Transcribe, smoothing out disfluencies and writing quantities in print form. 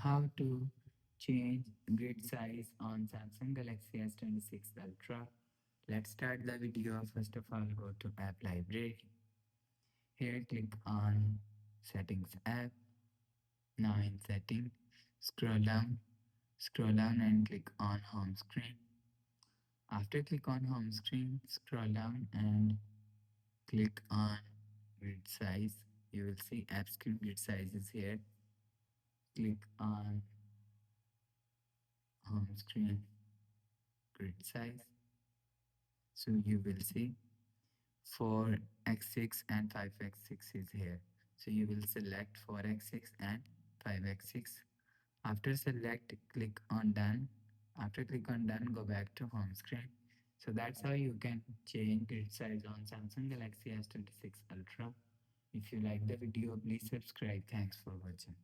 How to change grid size on Samsung Galaxy S26 Ultra. Let's start the video. First of all, go to App Library. Here, click on Settings app. Now in Setting, scroll down and click on Home Screen. After click on Home Screen, scroll down and click on Grid Size. You will see App Screen Grid Size is here. Click on Home Screen Grid Size. So you will see 4x6 and 5x6 is here. So you will select 4x6 and 5x6. After select, click on done. After click on done, go back to home screen. So that's how you can change grid size on Samsung Galaxy S26 Ultra. If you like the video, please subscribe. Thanks for watching.